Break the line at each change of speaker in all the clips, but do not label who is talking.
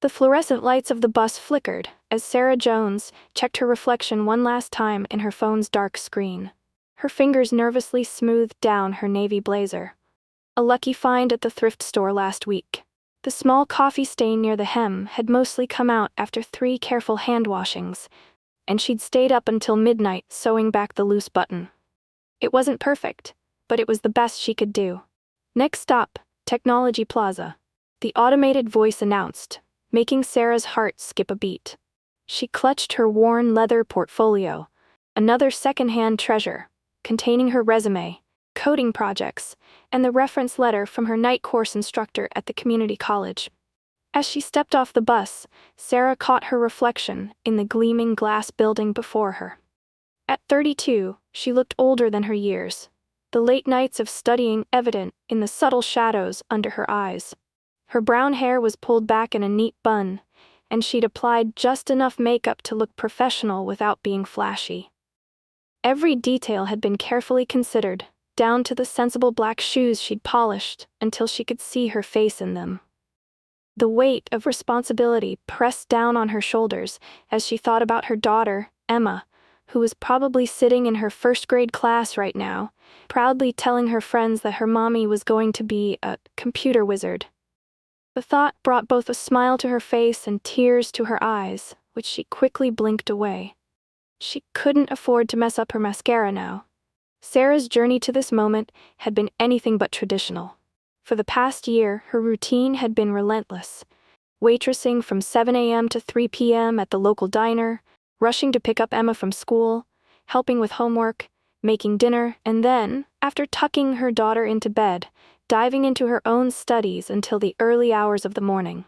The fluorescent lights of the bus flickered as Sarah Jones checked her reflection one last time in her phone's dark screen. Her fingers nervously smoothed down her navy blazer. A lucky find at the thrift store last week. The small coffee stain near the hem had mostly come out after 3 careful hand washings, and she'd stayed up until midnight sewing back the loose button. It wasn't perfect, but it was the best she could do. Next stop, Technology Plaza. The automated voice announced, making Sarah's heart skip a beat. She clutched her worn leather portfolio, another second-hand treasure, containing her resume, coding projects, and the reference letter from her night course instructor at the community college. As she stepped off the bus, Sarah caught her reflection in the gleaming glass building before her. At 32, she looked older than her years, the late nights of studying evident in the subtle shadows under her eyes. Her brown hair was pulled back in a neat bun, and she'd applied just enough makeup to look professional without being flashy. Every detail had been carefully considered, down to the sensible black shoes she'd polished until she could see her face in them. The weight of responsibility pressed down on her shoulders as she thought about her daughter, Emma, who was probably sitting in her first-grade class right now, proudly telling her friends that her mommy was going to be a computer wizard. The thought brought both a smile to her face and tears to her eyes, which she quickly blinked away. She couldn't afford to mess up her mascara now. Sarah's journey to this moment had been anything but traditional. For the past year, her routine had been relentless, waitressing from 7 a.m. to 3 p.m. at the local diner, rushing to pick up Emma from school, helping with homework, making dinner, and then, after tucking her daughter into bed, diving into her own studies until the early hours of the morning.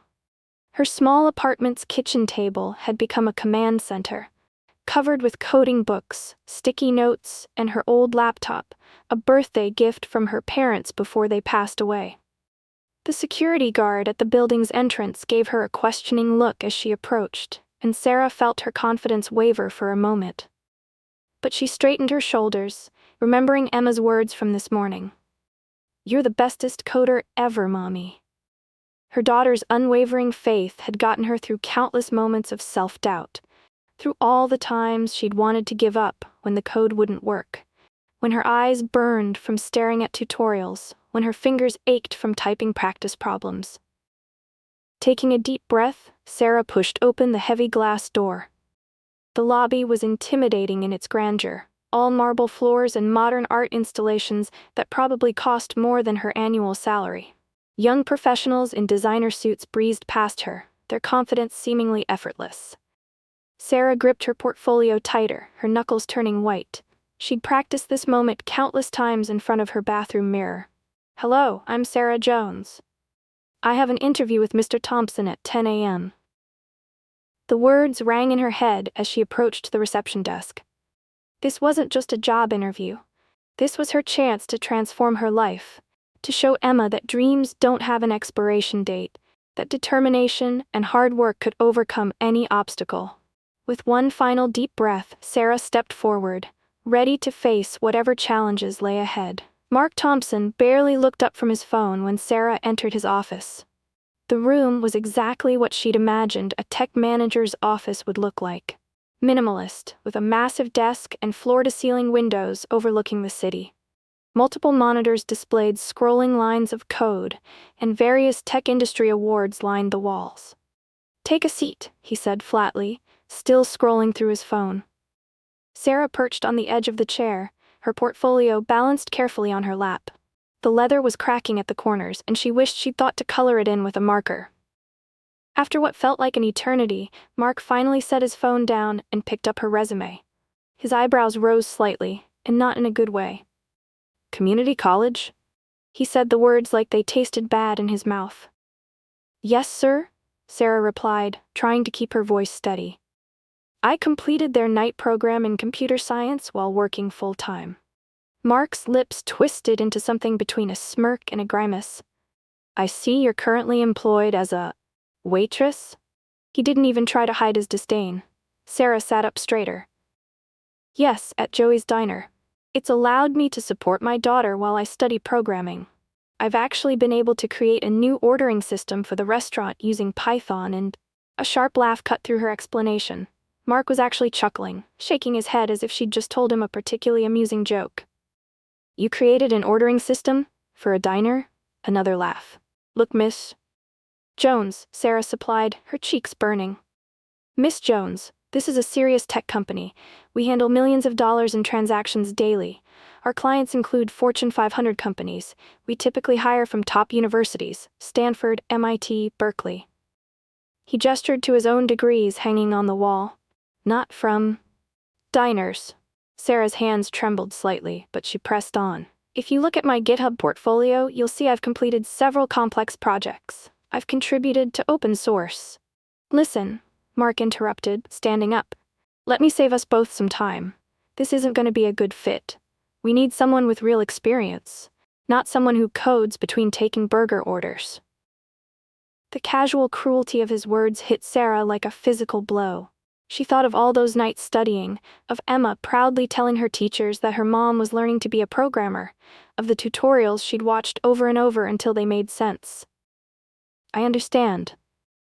Her small apartment's kitchen table had become a command center, covered with coding books, sticky notes, and her old laptop, a birthday gift from her parents before they passed away. The security guard at the building's entrance gave her a questioning look as she approached, and Sarah felt her confidence waver for a moment. But she straightened her shoulders, remembering Emma's words from this morning. "You're the bestest coder ever, Mommy." Her daughter's unwavering faith had gotten her through countless moments of self-doubt, through all the times she'd wanted to give up when the code wouldn't work, when her eyes burned from staring at tutorials, when her fingers ached from typing practice problems. Taking a deep breath, Sarah pushed open the heavy glass door. The lobby was intimidating in its grandeur, all marble floors and modern art installations that probably cost more than her annual salary. Young professionals in designer suits breezed past her, their confidence seemingly effortless. Sarah gripped her portfolio tighter, her knuckles turning white. She'd practiced this moment countless times in front of her bathroom mirror. "Hello, I'm Sarah Jones. I have an interview with Mr. Thompson at 10 a.m. The words rang in her head as she approached the reception desk. This wasn't just a job interview. This was her chance to transform her life, to show Emma that dreams don't have an expiration date, that determination and hard work could overcome any obstacle. With one final deep breath, Sarah stepped forward, ready to face whatever challenges lay ahead. Mark Thompson barely looked up from his phone when Sarah entered his office. The room was exactly what she'd imagined a tech manager's office would look like. Minimalist, with a massive desk and floor-to-ceiling windows overlooking the city. Multiple monitors displayed scrolling lines of code, and various tech industry awards lined the walls. "Take a seat," he said flatly, still scrolling through his phone. Sarah perched on the edge of the chair, her portfolio balanced carefully on her lap. The leather was cracking at the corners, and she wished she'd thought to color it in with a marker. After what felt like an eternity, Mark finally set his phone down and picked up her resume. His eyebrows rose slightly, and not in a good way. "Community college?" He said the words like they tasted bad in his mouth. "Yes, sir," Sarah replied, trying to keep her voice steady. "I completed their night program in computer science while working full-time." Mark's lips twisted into something between a smirk and a grimace. "I see you're currently employed as a waitress?" He didn't even try to hide his disdain. Sarah sat up straighter. "Yes, at Joey's Diner. It's allowed me to support my daughter while I study programming." I've actually been able to create a new ordering system for the restaurant using Python and—" A sharp laugh cut through her explanation. Mark was actually chuckling, shaking his head as if she'd just told him a particularly amusing joke. "You created an ordering system? For a diner?" Another laugh. "Look, Miss Jones," Sarah supplied, her cheeks burning. "Miss Jones, this is a serious tech company. We handle millions of dollars in transactions daily. Our clients include Fortune 500 companies. We typically hire from top universities: Stanford, MIT, Berkeley." He gestured to his own degrees hanging on the wall. "Not from diners." Sarah's hands trembled slightly, but she pressed on. "If you look at my GitHub portfolio, you'll see I've completed several complex projects. I've contributed to open source." "Listen," Mark interrupted, standing up. "Let me save us both some time. This isn't going to be a good fit. We need someone with real experience, not someone who codes between taking burger orders." The casual cruelty of his words hit Sarah like a physical blow. She thought of all those nights studying, of Emma proudly telling her teachers that her mom was learning to be a programmer, of the tutorials she'd watched over and over until they made sense. "I understand,"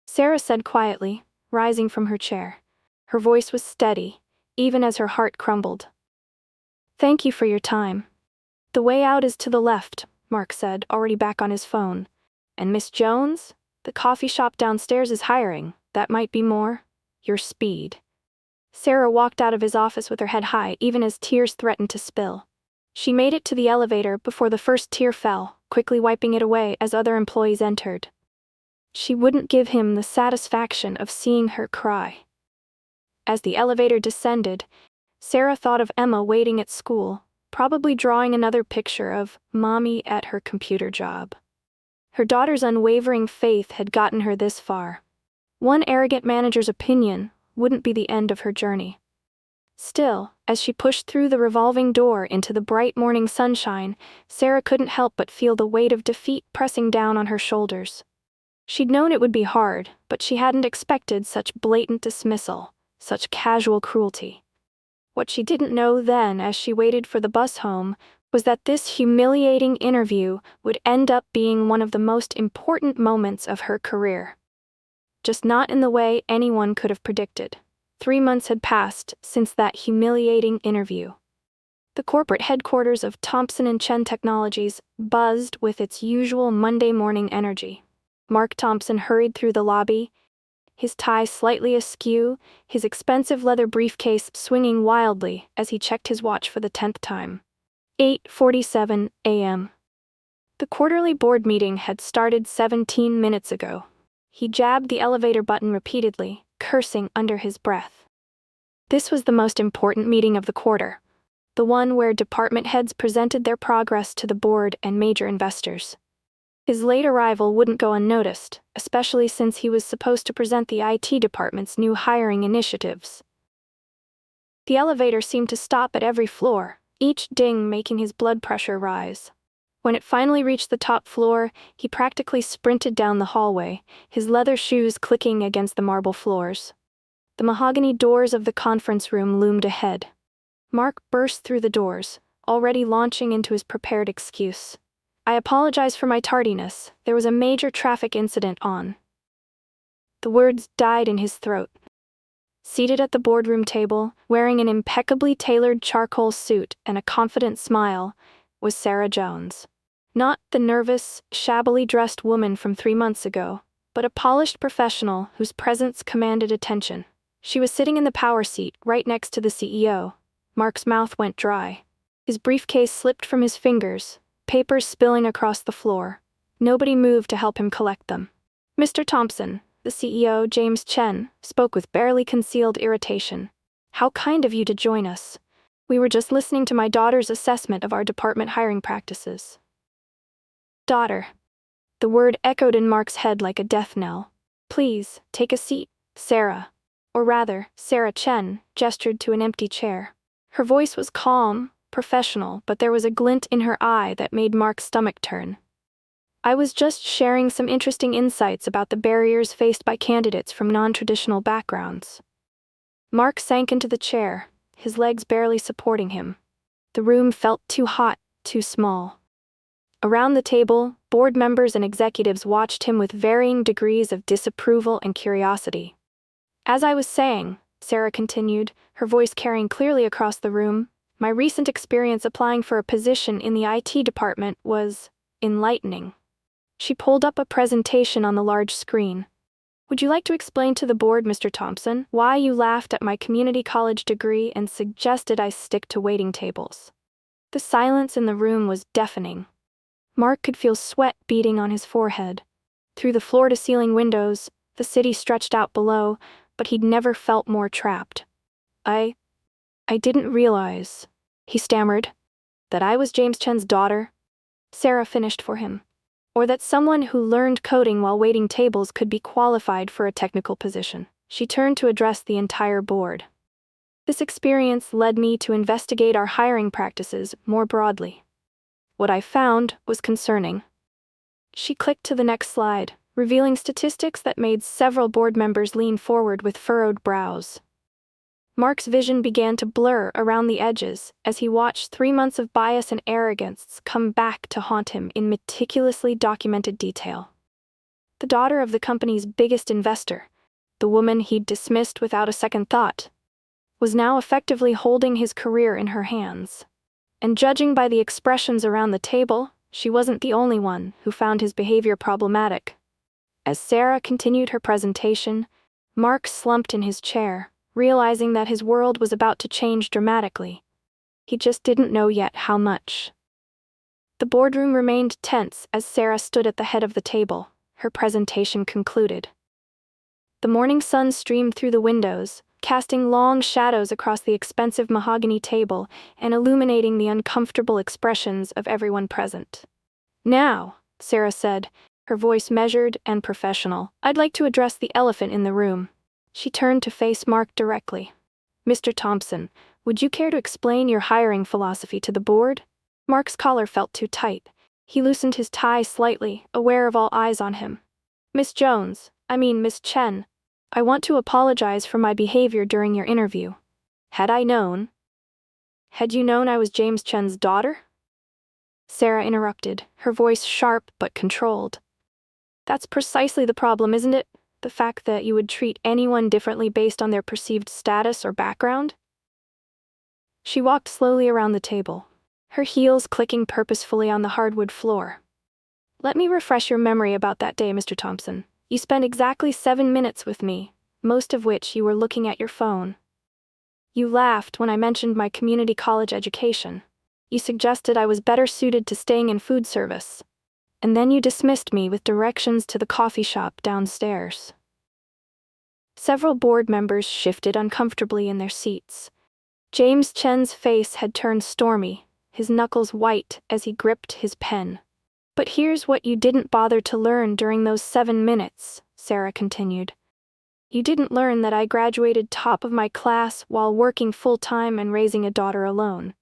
Sarah said quietly, rising from her chair. Her voice was steady, even as her heart crumbled. "Thank you for your time. The way out is to the left," Mark said, already back on his phone. "And Miss Jones? The coffee shop downstairs is hiring. That might be more your speed." Sarah walked out of his office with her head high, even as tears threatened to spill. She made it to the elevator before the first tear fell, quickly wiping it away as other employees entered. She wouldn't give him the satisfaction of seeing her cry. As the elevator descended, Sarah thought of Emma waiting at school, probably drawing another picture of mommy at her computer job. Her daughter's unwavering faith had gotten her this far. One arrogant manager's opinion wouldn't be the end of her journey. Still, as she pushed through the revolving door into the bright morning sunshine, Sarah couldn't help but feel the weight of defeat pressing down on her shoulders. She'd known it would be hard, but she hadn't expected such blatant dismissal, such casual cruelty. What she didn't know then, as she waited for the bus home, was that this humiliating interview would end up being one of the most important moments of her career. Just not in the way anyone could have predicted. 3 months had passed since that humiliating interview. The corporate headquarters of Thompson & Chen Technologies buzzed with its usual Monday morning energy. Mark Thompson hurried through the lobby, his tie slightly askew, his expensive leather briefcase swinging wildly as he checked his watch for the 10th time. 8:47 a.m. The quarterly board meeting had started 17 minutes ago. He jabbed the elevator button repeatedly, cursing under his breath. This was the most important meeting of the quarter, the one where department heads presented their progress to the board and major investors. His late arrival wouldn't go unnoticed, especially since he was supposed to present the IT department's new hiring initiatives. The elevator seemed to stop at every floor, each ding making his blood pressure rise. When it finally reached the top floor, he practically sprinted down the hallway, his leather shoes clicking against the marble floors. The mahogany doors of the conference room loomed ahead. Mark burst through the doors, already launching into his prepared excuse. "I apologize for my tardiness. There was a major traffic incident on." The words died in his throat. Seated at the boardroom table, wearing an impeccably tailored charcoal suit and a confident smile, was Sarah Jones. Not the nervous, shabbily dressed woman from 3 months ago, but a polished professional whose presence commanded attention. She was sitting in the power seat, right next to the CEO. Mark's mouth went dry. His briefcase slipped from his fingers, papers spilling across the floor. Nobody moved to help him collect them. "Mr. Thompson," the CEO, James Chen, spoke with barely concealed irritation. "How kind of you to join us. We were just listening to my daughter's assessment of our department hiring practices." "Daughter." The word echoed in Mark's head like a death knell. "Please, take a seat, Sarah." Or rather, Sarah Chen gestured to an empty chair. Her voice was calm, professional, but there was a glint in her eye that made Mark's stomach turn. "I was just sharing some interesting insights about the barriers faced by candidates from non-traditional backgrounds." Mark sank into the chair, his legs barely supporting him. The room felt too hot, too small. Around the table, board members and executives watched him with varying degrees of disapproval and curiosity. As I was saying, Sarah continued, her voice carrying clearly across the room, my recent experience applying for a position in the IT department was enlightening. She pulled up a presentation on the large screen. Would you like to explain to the board, Mr. Thompson, why you laughed at my community college degree and suggested I stick to waiting tables? The silence in the room was deafening. Mark could feel sweat beading on his forehead. Through the floor-to-ceiling windows, the city stretched out below, but he'd never felt more trapped. I didn't realize, he stammered, that I was James Chen's daughter. Sarah finished for him. Or that someone who learned coding while waiting tables could be qualified for a technical position. She turned to address the entire board. This experience led me to investigate our hiring practices more broadly. What I found was concerning. She clicked to the next slide, revealing statistics that made several board members lean forward with furrowed brows. Mark's vision began to blur around the edges as he watched 3 months of bias and arrogance come back to haunt him in meticulously documented detail. The daughter of the company's biggest investor, the woman he'd dismissed without a second thought, was now effectively holding his career in her hands. And judging by the expressions around the table, she wasn't the only one who found his behavior problematic. As Sarah continued her presentation, Mark slumped in his chair, realizing that his world was about to change dramatically. He just didn't know yet how much. The boardroom remained tense as Sarah stood at the head of the table, her presentation concluded. The morning sun streamed through the windows, casting long shadows across the expensive mahogany table and illuminating the uncomfortable expressions of everyone present. Now, Sarah said, her voice measured and professional, I'd like to address the elephant in the room. She turned to face Mark directly. Mr. Thompson, would you care to explain your hiring philosophy to the board? Mark's collar felt too tight. He loosened his tie slightly, aware of all eyes on him. Miss Chen, I want to apologize for my behavior during your interview. Had you known I was James Chen's daughter? Sarah interrupted, her voice sharp but controlled. That's precisely the problem, isn't it? The fact that you would treat anyone differently based on their perceived status or background? She walked slowly around the table, her heels clicking purposefully on the hardwood floor. Let me refresh your memory about that day, Mr. Thompson. You spent exactly 7 minutes with me, most of which you were looking at your phone. You laughed when I mentioned my community college education. You suggested I was better suited to staying in food service. And then you dismissed me with directions to the coffee shop downstairs. Several board members shifted uncomfortably in their seats. James Chen's face had turned stormy, his knuckles white as he gripped his pen. But here's what you didn't bother to learn during those 7 minutes, Sarah continued. You didn't learn that I graduated top of my class while working full-time and raising a daughter alone.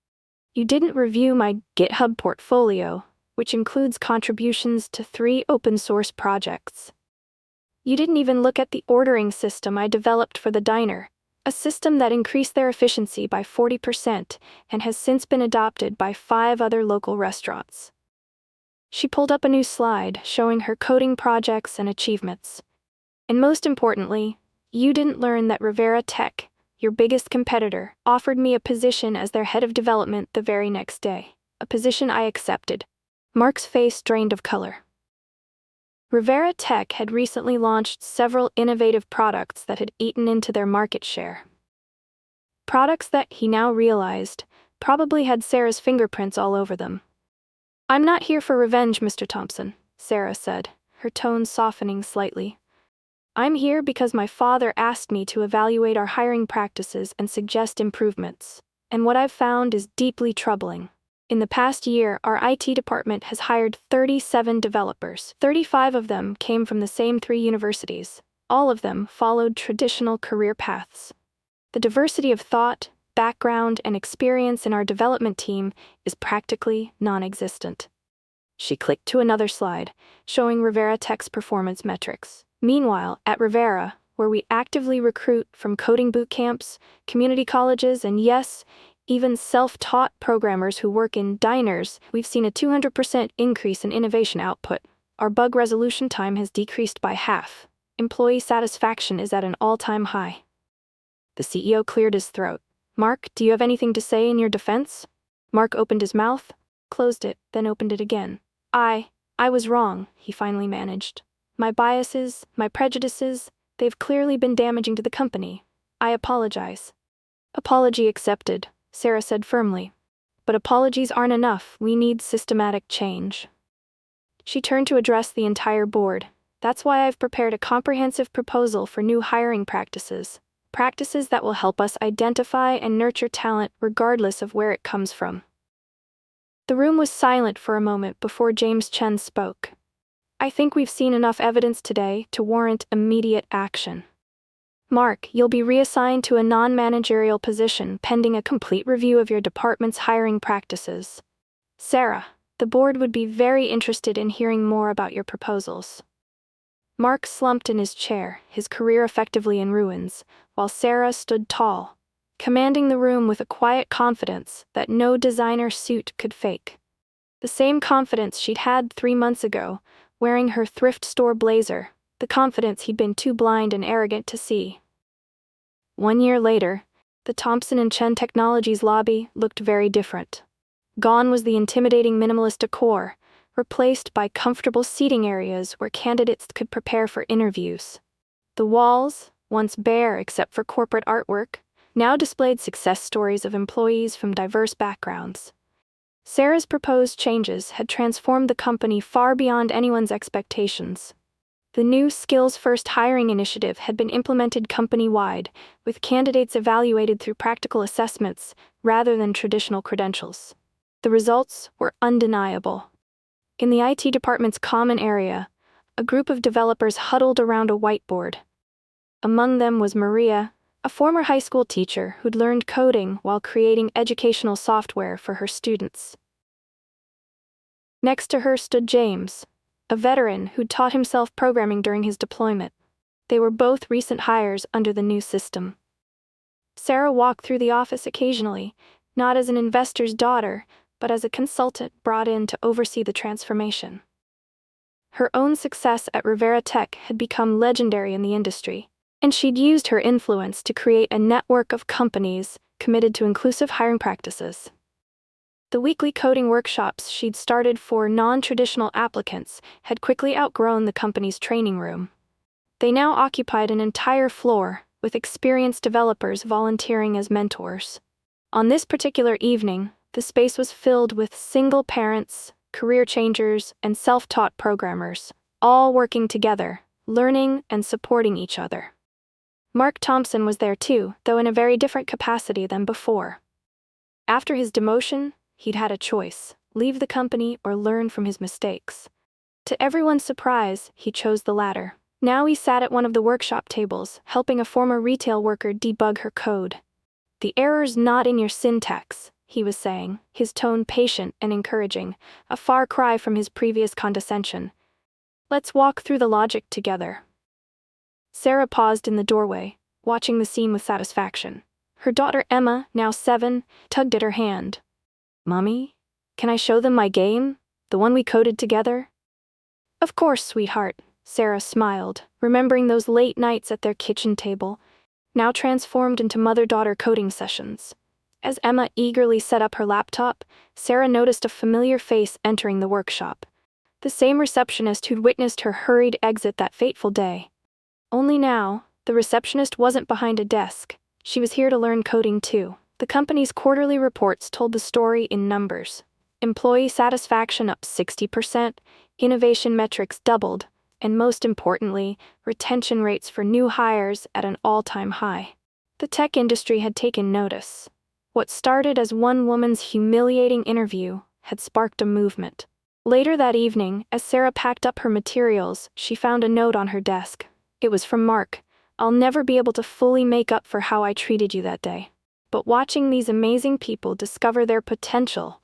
You didn't review my GitHub portfolio, which includes contributions to 3 open-source projects. You didn't even look at the ordering system I developed for the diner, a system that increased their efficiency by 40% and has since been adopted by 5 other local restaurants. She pulled up a new slide showing her coding projects and achievements. And most importantly, you didn't learn that Rivera Tech, your biggest competitor, offered me a position as their head of development the very next day, a position I accepted. Mark's face drained of color. Rivera Tech had recently launched several innovative products that had eaten into their market share. Products that, he now realized, probably had Sarah's fingerprints all over them. I'm not here for revenge, Mr. Thompson, Sarah said, her tone softening slightly. I'm here because my father asked me to evaluate our hiring practices and suggest improvements, and what I've found is deeply troubling. In the past year, our IT department has hired 37 developers. 35 of them came from the same 3 universities. All of them followed traditional career paths. The diversity of thought, background, and experience in our development team is practically non-existent. She clicked to another slide, showing Rivera Tech's performance metrics. Meanwhile, at Rivera, where we actively recruit from coding boot camps, community colleges, and yes, Even self-taught programmers who work in diners, we've seen a 200% increase in innovation output. Our bug resolution time has decreased by half. Employee satisfaction is at an all-time high." The CEO cleared his throat. "Mark, do you have anything to say in your defense?" Mark opened his mouth, closed it, then opened it again. I was wrong," he finally managed. "My biases, my prejudices, they've clearly been damaging to the company. I apologize." "Apology accepted," Sarah said firmly. "But apologies aren't enough, we need systematic change." She turned to address the entire board. "That's why I've prepared a comprehensive proposal for new hiring practices. Practices that will help us identify and nurture talent regardless of where it comes from." The room was silent for a moment before James Chen spoke. "I think we've seen enough evidence today to warrant immediate action. Mark, you'll be reassigned to a non-managerial position pending a complete review of your department's hiring practices. Sarah, the board would be very interested in hearing more about your proposals." Mark slumped in his chair, his career effectively in ruins, while Sarah stood tall, commanding the room with a quiet confidence that no designer suit could fake. The same confidence she'd had 3 months ago, wearing her thrift store blazer, the confidence he'd been too blind and arrogant to see. 1 year later, the Thompson and Chen Technologies lobby looked very different. Gone was the intimidating minimalist decor, replaced by comfortable seating areas where candidates could prepare for interviews. The walls, once bare except for corporate artwork, now displayed success stories of employees from diverse backgrounds. Sarah's proposed changes had transformed the company far beyond anyone's expectations. The new skills-first hiring initiative had been implemented company-wide, with candidates evaluated through practical assessments rather than traditional credentials. The results were undeniable. In the IT department's common area, a group of developers huddled around a whiteboard. Among them was Maria, a former high school teacher who'd learned coding while creating educational software for her students. Next to her stood James, a veteran who'd taught himself programming during his deployment. They were both recent hires under the new system. Sarah walked through the office occasionally, not as an investor's daughter, but as a consultant brought in to oversee the transformation. Her own success at Rivera Tech had become legendary in the industry, and she'd used her influence to create a network of companies committed to inclusive hiring practices. The weekly coding workshops she'd started for non-traditional applicants had quickly outgrown the company's training room. They now occupied an entire floor, with experienced developers volunteering as mentors. On this particular evening, the space was filled with single parents, career changers, and self-taught programmers, all working together, learning and supporting each other. Mark Thompson was there too, though in a very different capacity than before. After his demotion, he'd had a choice: leave the company or learn from his mistakes. To everyone's surprise, he chose the latter. Now he sat at one of the workshop tables, helping a former retail worker debug her code. "The error's not in your syntax," he was saying, his tone patient and encouraging, a far cry from his previous condescension. "Let's walk through the logic together." Sarah paused in the doorway, watching the scene with satisfaction. Her daughter Emma, now 7, tugged at her hand. "Mommy, can I show them my game? The one we coded together?" "Of course, sweetheart," Sarah smiled, remembering those late nights at their kitchen table, now transformed into mother-daughter coding sessions. As Emma eagerly set up her laptop, Sarah noticed a familiar face entering the workshop. The same receptionist who'd witnessed her hurried exit that fateful day. Only now, the receptionist wasn't behind a desk. She was here to learn coding too. The company's quarterly reports told the story in numbers. Employee satisfaction up 60%, innovation metrics doubled, and most importantly, retention rates for new hires at an all-time high. The tech industry had taken notice. What started as one woman's humiliating interview had sparked a movement. Later that evening, as Sarah packed up her materials, she found a note on her desk. It was from Mark. "I'll never be able to fully make up for how I treated you that day. But watching these amazing people discover their potential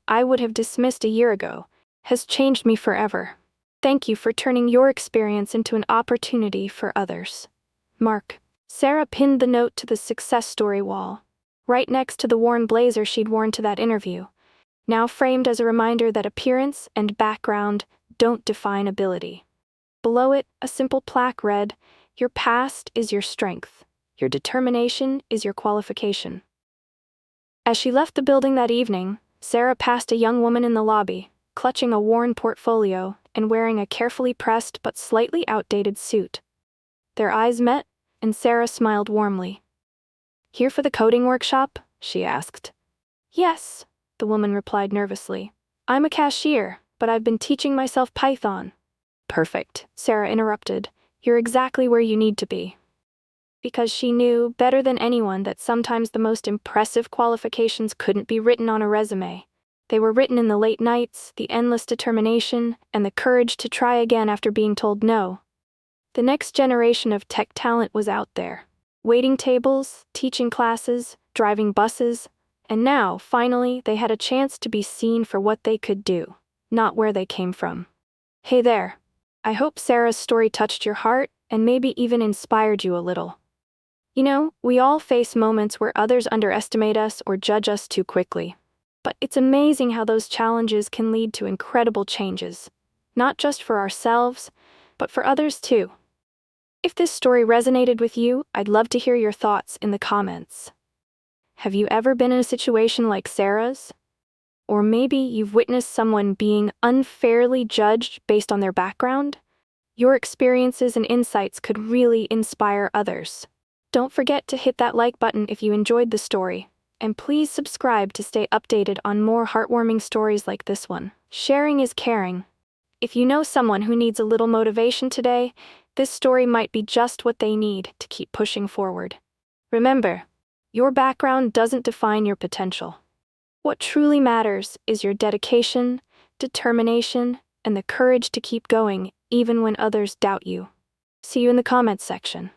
I would have dismissed a year ago, has changed me forever. Thank you for turning your experience into an opportunity for others. Mark." Sarah pinned the note to the success story wall. right next to the worn blazer she'd worn to that interview, now framed as a reminder that appearance and background don't define ability. Below it, a simple plaque read, "Your past is your strength. Your determination is your qualification." As she left the building that evening, Sarah passed a young woman in the lobby, clutching a worn portfolio and wearing a carefully pressed but slightly outdated suit. Their eyes met, and Sarah smiled warmly. "Here for the coding workshop?" she asked. "Yes," the woman replied nervously. "I'm a cashier, but I've been teaching myself Python." "Perfect," Sarah interrupted. "You're exactly where you need to be." Because she knew, better than anyone, that sometimes the most impressive qualifications couldn't be written on a resume. They were written in the late nights, the endless determination, and the courage to try again after being told no. The next generation of tech talent was out there. Waiting tables, teaching classes, driving buses, and now, finally, they had a chance to be seen for what they could do, not where they came from. Hey there. I hope Sarah's story touched your heart and maybe even inspired you a little. You know, we all face moments where others underestimate us or judge us too quickly. But it's amazing how those challenges can lead to incredible changes, not just for ourselves, but for others too. If this story resonated with you, I'd love to hear your thoughts in the comments. Have you ever been in a situation like Sarah's? Or maybe you've witnessed someone being unfairly judged based on their background? Your experiences and insights could really inspire others. Don't forget to hit that like button if you enjoyed the story, and please subscribe to stay updated on more heartwarming stories like this one. Sharing is caring. If you know someone who needs a little motivation today, this story might be just what they need to keep pushing forward. Remember, your background doesn't define your potential. What truly matters is your dedication, determination, and the courage to keep going even when others doubt you. See you in the comments section.